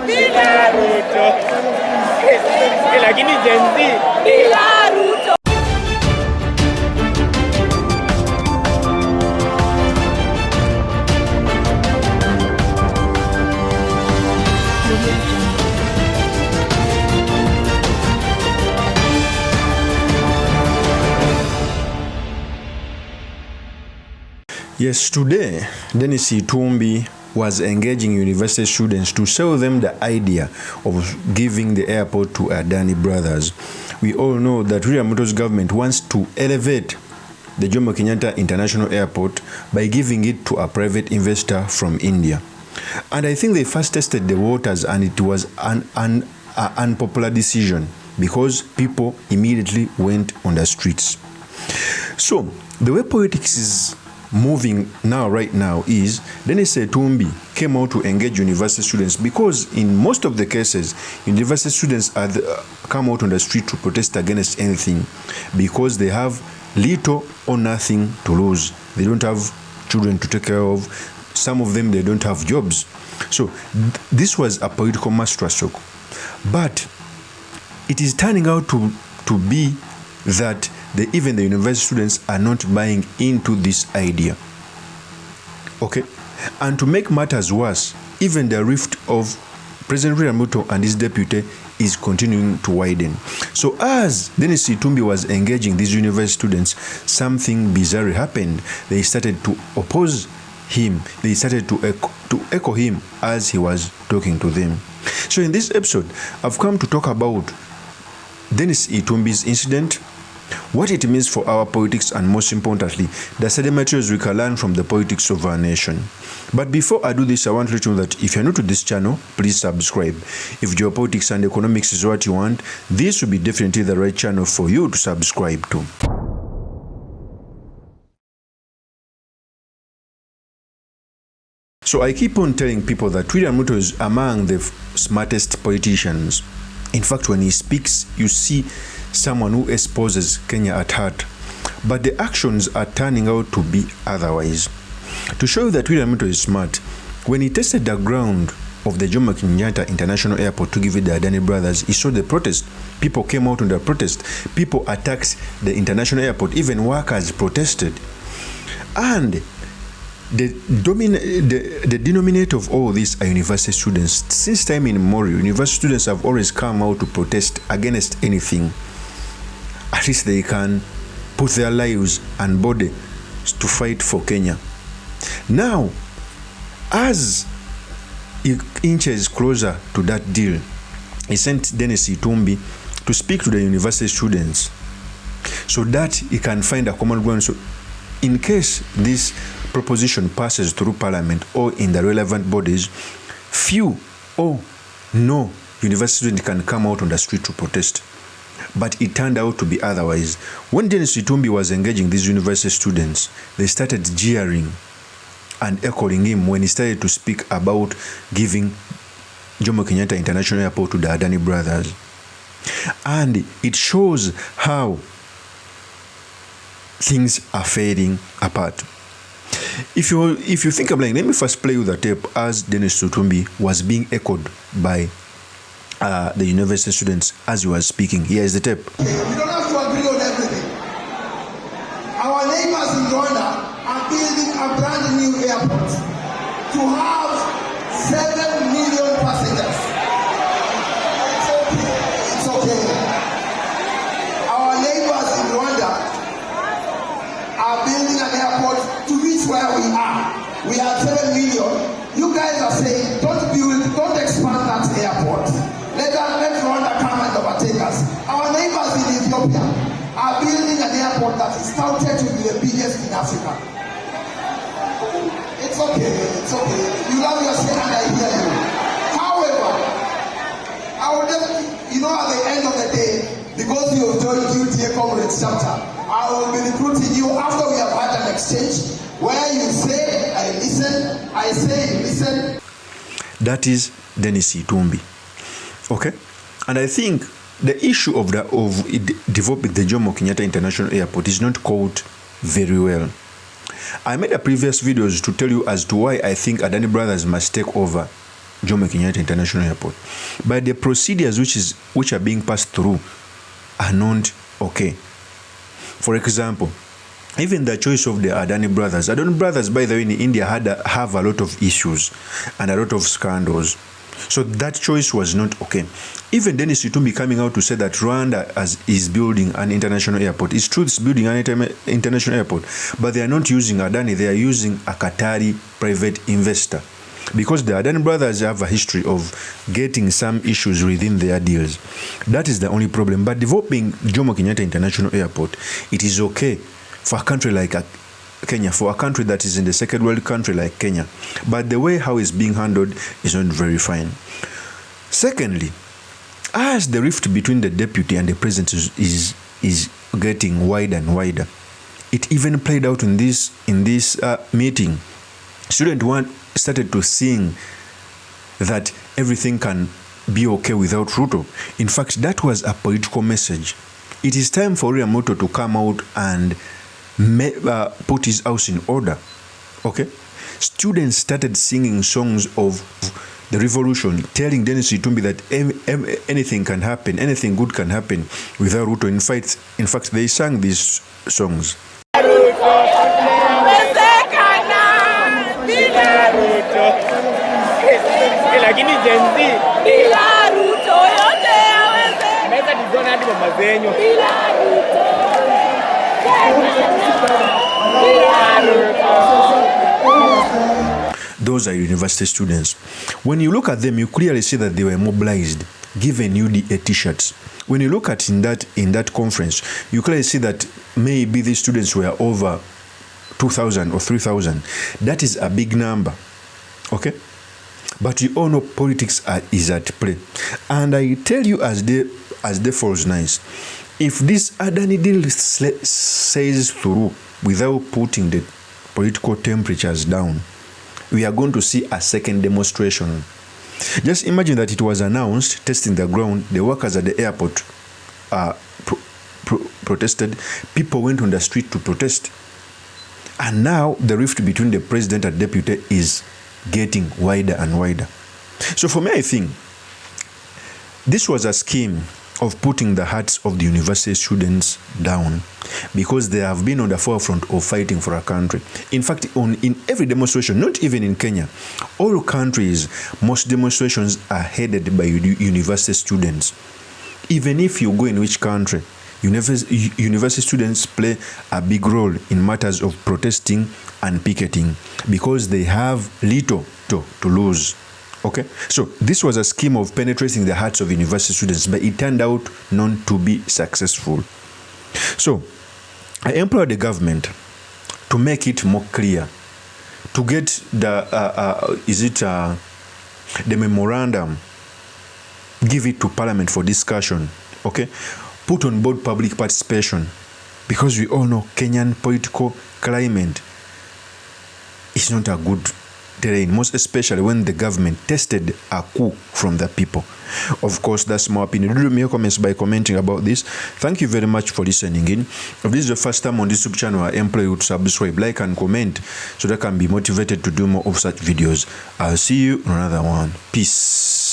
Bila Ruto. Lakini Gen Z bila Ruto. Yes, today, Deni Itsumbi was engaging university students to sell them the idea of giving the airport to Adani brothers. We all know that William Ruto's government wants to elevate the Jomo Kenyatta International Airport by giving it to a private investor from India. And I think they first tested the waters, and it was an unpopular decision because people immediately went on the streets. So, the way politics is moving right now is Deni Itsumbi came out to engage university students because in most of the cases, university students come out on the street to protest against anything because they have little or nothing to lose. They don't have children to take care of. Some of them, they don't have jobs. So this was a political masterstroke. But it is turning out to be that even the university students are not buying into this idea. Okay? And to make matters worse, even the rift of President William Ruto and his deputy is continuing to widen. So as Deni Itsumbi was engaging these university students, something bizarre happened. They started to oppose him. They started to echo him as he was talking to them. So in this episode, I've come to talk about Deni Itsumbi's incident, what it means for our politics, and most importantly, the study materials we can learn from the politics of our nation. But before I do this, I want to let you know that if you're new to this channel, please subscribe. If geopolitics and economics is what you want, this will be definitely the right channel for you to subscribe to. So I keep on telling people that William Ruto is among the smartest politicians. In fact, when he speaks, you see someone who exposes Kenya at heart. But the actions are turning out to be otherwise. To show you that William Ruto is smart, when he tested the ground of the Jomo Kenyatta International Airport to give it the Adani brothers, he saw the protest. People came out on the protest. People attacked the international airport. Even workers protested. And the denominator of all this are university students. Since time immemorial, university students have always come out to protest against anything. At least they can put their lives and body to fight for Kenya. Now, as he inches closer to that deal, he sent Deni Itsumbi to speak to the university students so that he can find a common ground. So in case this proposition passes through parliament or in the relevant bodies, few or no university student can come out on the street to protest. But it turned out to be otherwise. When Deni Itsumbi was engaging these university students, they started jeering and echoing him when he started to speak about giving Jomo Kenyatta International Airport to the Adani brothers. And it shows how things are fading apart. If you think I'm lying, let me first play you the tape as Deni Itsumbi was being echoed by the university students as he was speaking. Here is the tape. We don't have to agree on everything. Our neighbors in Rwanda are building a brand new airport to have 7 million passengers. It's okay. Our neighbors in Rwanda are building an airport to reach where we are. We are 7 million. You guys are saying, don't expand that airport. Let Rwanda come and overtake us. Our neighbors in Ethiopia are building an airport that is touted to be the biggest in Africa. It's okay, it's okay. You love your state and I hear you. However, I will definitely, at the end of the day, because you have joined UTA Comrades chapter, I will be recruiting you after we have had an exchange where you say, I listen, I say, you listen. That is Deni Itsumbi. Okay? And I think the issue of developing the Jomo Kenyatta International Airport is not caught very well. I made a previous videos to tell you as to why I think Adani Brothers must take over Jomo Kenyatta International Airport. But the procedures which are being passed through are not okay. For example, even the choice of the Adani brothers, by the way, in India have a lot of issues and a lot of scandals. So that choice was not okay. Even Deni Itsumbi coming out to say that Rwanda is building an international airport. It's true, it's building an international airport, but they are not using Adani, they are using a Qatari private investor. Because the Adani brothers have a history of getting some issues within their deals. That is the only problem. But developing Jomo Kenyatta International Airport, it is okay for a country like Kenya, for a country that is in the second world country like Kenya. But the way how it's being handled is not very fine. Secondly, as the rift between the deputy and the president is getting wider and wider, it even played out in this meeting. Student one started to sing that everything can be okay without Ruto. In fact, that was a political message. It is time for Ruto to come out and put his house in order. Okay? Students started singing songs of the revolution, telling Deni Itsumbi that anything can happen, anything good can happen without Ruto. In fact, they sang these songs. Lakini Gen Z bila Ruto yote hawezi. Meza dizona hadi mama zenyu. Bila Ruto. Bila Ruto. Those are university students. When you look at them, you clearly see that they were mobilized, given UDA t-shirts. When you look at in that conference, you clearly see that maybe these students were over 2,000 or 3,000. That is a big number. Okay? But you all know politics is at play. And I tell you as day falls nice, if this Adani deal says through without putting the political temperatures down, we are going to see a second demonstration. Just imagine that it was announced, testing the ground, the workers at the airport protested, people went on the street to protest. And now the rift between the president and deputy is getting wider and wider. So for me, I think this was a scheme of putting the hearts of the university students down, because they have been on the forefront of fighting for a country. In fact, in every demonstration, not even in Kenya, all countries, most demonstrations are headed by university students. Even if you go in which country, university students play a big role in matters of protesting and picketing, because they have little to lose. Okay, so this was a scheme of penetrating the hearts of university students, but it turned out not to be successful. So I implore the government to make it more clear, to get the the memorandum, give it to Parliament for discussion. Okay, put on board public participation, because we all know Kenyan political climate is not a good terrain, most especially when the government tested a coup from the people. Of course, that's my opinion. Do me your comments by commenting about this. Thank you very much for listening in. If this is the first time on this YouTube channel, I implore you to subscribe, like, and comment so that I can be motivated to do more of such videos. I'll see you on another one. Peace.